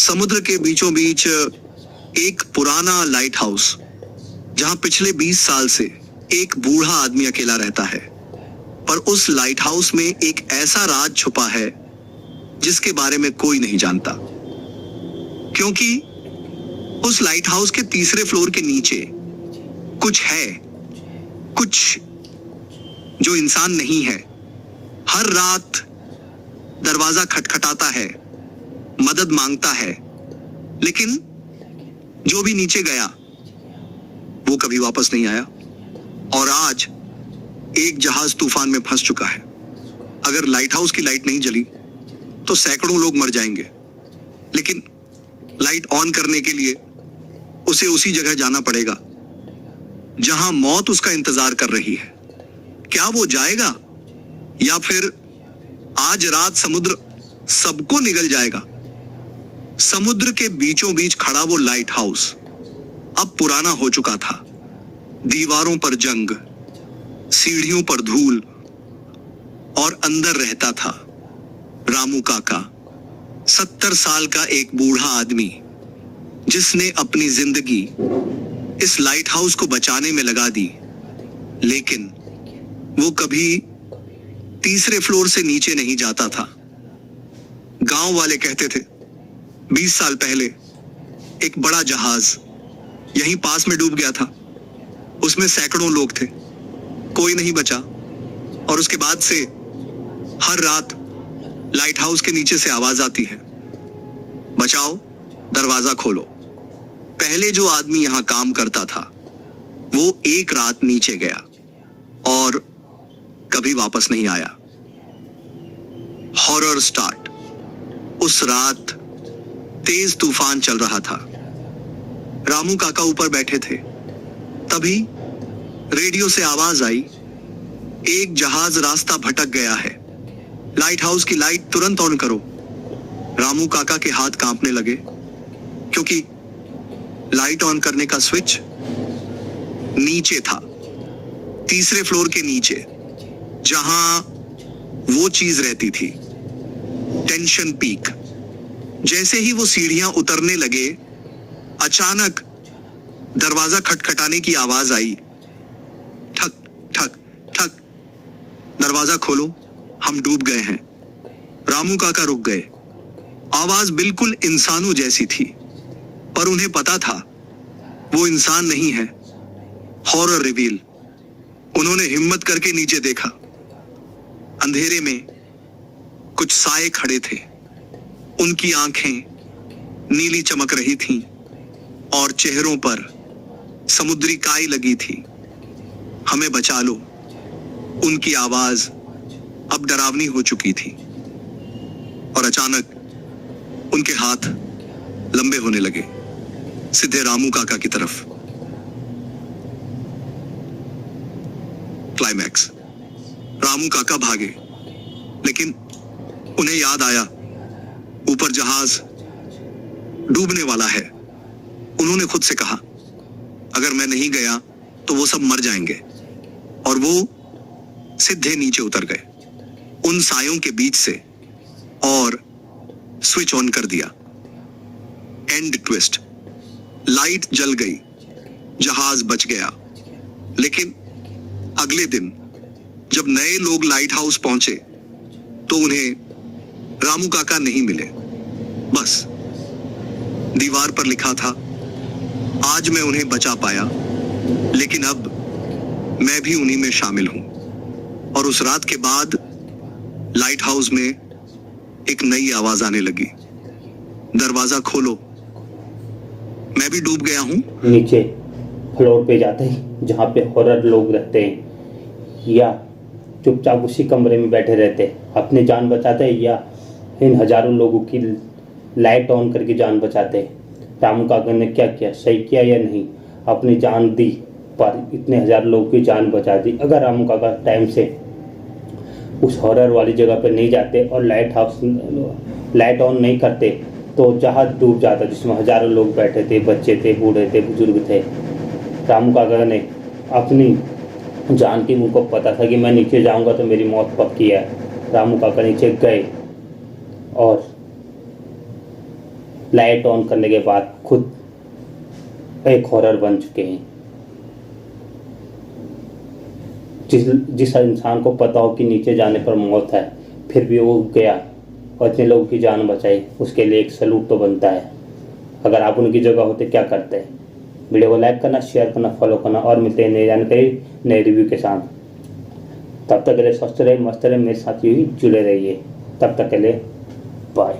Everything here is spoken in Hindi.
समुद्र के बीचों बीच एक पुराना लाइट हाउस, जहां पिछले 20 साल से एक बूढ़ा आदमी अकेला रहता है। पर उस लाइट हाउस में एक ऐसा राज छुपा है जिसके बारे में कोई नहीं जानता, क्योंकि उस लाइट हाउस के तीसरे फ्लोर के नीचे कुछ है, कुछ जो इंसान नहीं है। हर रात दरवाजा खटखटाता है, मदद मांगता है, लेकिन जो भी नीचे गया वो कभी वापस नहीं आया। और आज एक जहाज तूफान में फंस चुका है। अगर लाइट हाउस की लाइट नहीं जली तो सैकड़ों लोग मर जाएंगे, लेकिन लाइट ऑन करने के लिए उसे उसी जगह जाना पड़ेगा जहां मौत उसका इंतजार कर रही है। क्या वो जाएगा या फिर आज रात समुद्र सबको निगल जाएगा? समुद्र के बीचों बीच खड़ा वो लाइट हाउस अब पुराना हो चुका था। दीवारों पर जंग, सीढ़ियों पर धूल, और अंदर रहता था रामू काका, 70 साल का एक बूढ़ा आदमी जिसने अपनी जिंदगी इस लाइट हाउस को बचाने में लगा दी। लेकिन वो कभी तीसरे फ्लोर से नीचे नहीं जाता था। गांव वाले कहते थे 20 साल पहले एक बड़ा जहाज यहीं पास में डूब गया था। उसमें सैकड़ों लोग थे, कोई नहीं बचा। और उसके बाद से हर रात लाइट हाउस के नीचे से आवाज आती है, बचाओ, दरवाजा खोलो। पहले जो आदमी यहां काम करता था वो एक रात नीचे गया और कभी वापस नहीं आया। Horror start. उस रात तेज तूफान चल रहा था। रामू काका ऊपर बैठे थे। तभी रेडियो से आवाज आई, एक जहाज रास्ता भटक गया है, लाइट हाउस की लाइट तुरंत ऑन करो। रामू काका के हाथ कांपने लगे, क्योंकि लाइट ऑन करने का स्विच नीचे था, तीसरे फ्लोर के नीचे, जहां वो चीज रहती थी, टेंशन पीक। जैसे ही वो सीढ़ियां उतरने लगे, अचानक दरवाजा खटखटाने की आवाज आई। ठक ठक ठक। दरवाजा खोलो, हम डूब गए हैं। रामू काका रुक गए। आवाज बिल्कुल इंसानों जैसी थी, पर उन्हें पता था वो इंसान नहीं है। Horror reveal. उन्होंने हिम्मत करके नीचे देखा। अंधेरे में कुछ साए खड़े थे। उनकी आंखें नीली चमक रही थीं और चेहरों पर समुद्री काई लगी थी। हमें बचा लो। उनकी आवाज अब डरावनी हो चुकी थी। और अचानक उनके हाथ लंबे होने लगे, सीधे रामू काका की तरफ। क्लाइमैक्स। रामू काका भागे, लेकिन उन्हें याद आया ऊपर जहाज डूबने वाला है। उन्होंने खुद से कहा, अगर मैं नहीं गया तो वो सब मर जाएंगे। और वो सीधे नीचे उतर गए उन सायों के बीच से और स्विच ऑन कर दिया। And twist. लाइट जल गई, जहाज बच गया। लेकिन अगले दिन जब नए लोग लाइट हाउस पहुंचे तो उन्हें रामू काका नहीं मिले। बस दीवार पर लिखा था, आज मैं उन्हें बचा पाया, लेकिन अब मैं भी उन्हीं में शामिल हूं। और उस रात के बाद लाइट हाउस में एक नई आवाज आने लगी, दरवाजा खोलो, मैं भी डूब गया हूं। नीचे फ्लोर पे जाते हैं जहाँ पे हॉरर लोग रहते हैं, या चुपचाप उसी कमरे में बैठे रहते हैं, अपनी जान बचाते हैं, या इन हजारों लोगों की लाइट ऑन करके जान बचाते हैं। रामू काका ने क्या किया, सही किया या नहीं? अपनी जान दी, पर इतने हजार लोगों की जान बचा दी। अगर रामू काका टाइम से उस हॉरर वाली जगह पर नहीं जाते और लाइट ऑन नहीं करते तो जहाज डूब जाता, जिसमें हजारों लोग बैठे थे, बच्चे थे, बूढ़े थे, बुजुर्ग थे। रामू काका ने अपनी जान की, उनको पता था कि मैं नीचे जाऊंगा तो मेरी मौत पक्की है। रामू काका नीचे गए और लाइट ऑन करने के बाद खुद एक हॉरर बन चुके हैं। जिस इंसान को पता हो कि नीचे जाने पर मौत है, फिर भी वो गया और इतने लोगों की जान बचाई, उसके लिए एक सैल्यूट तो बनता है। अगर आप उनकी जगह होते क्या करते हैं? वीडियो को लाइक करना, शेयर करना, फॉलो करना और मिलते हैं नई जानकारी नए रिव्यू के साथ। तब तक के लिए स्वस्थ रहे, मस्त रहे, मेरे साथ ही जुड़े रहिए। तब तक के लिए बाय।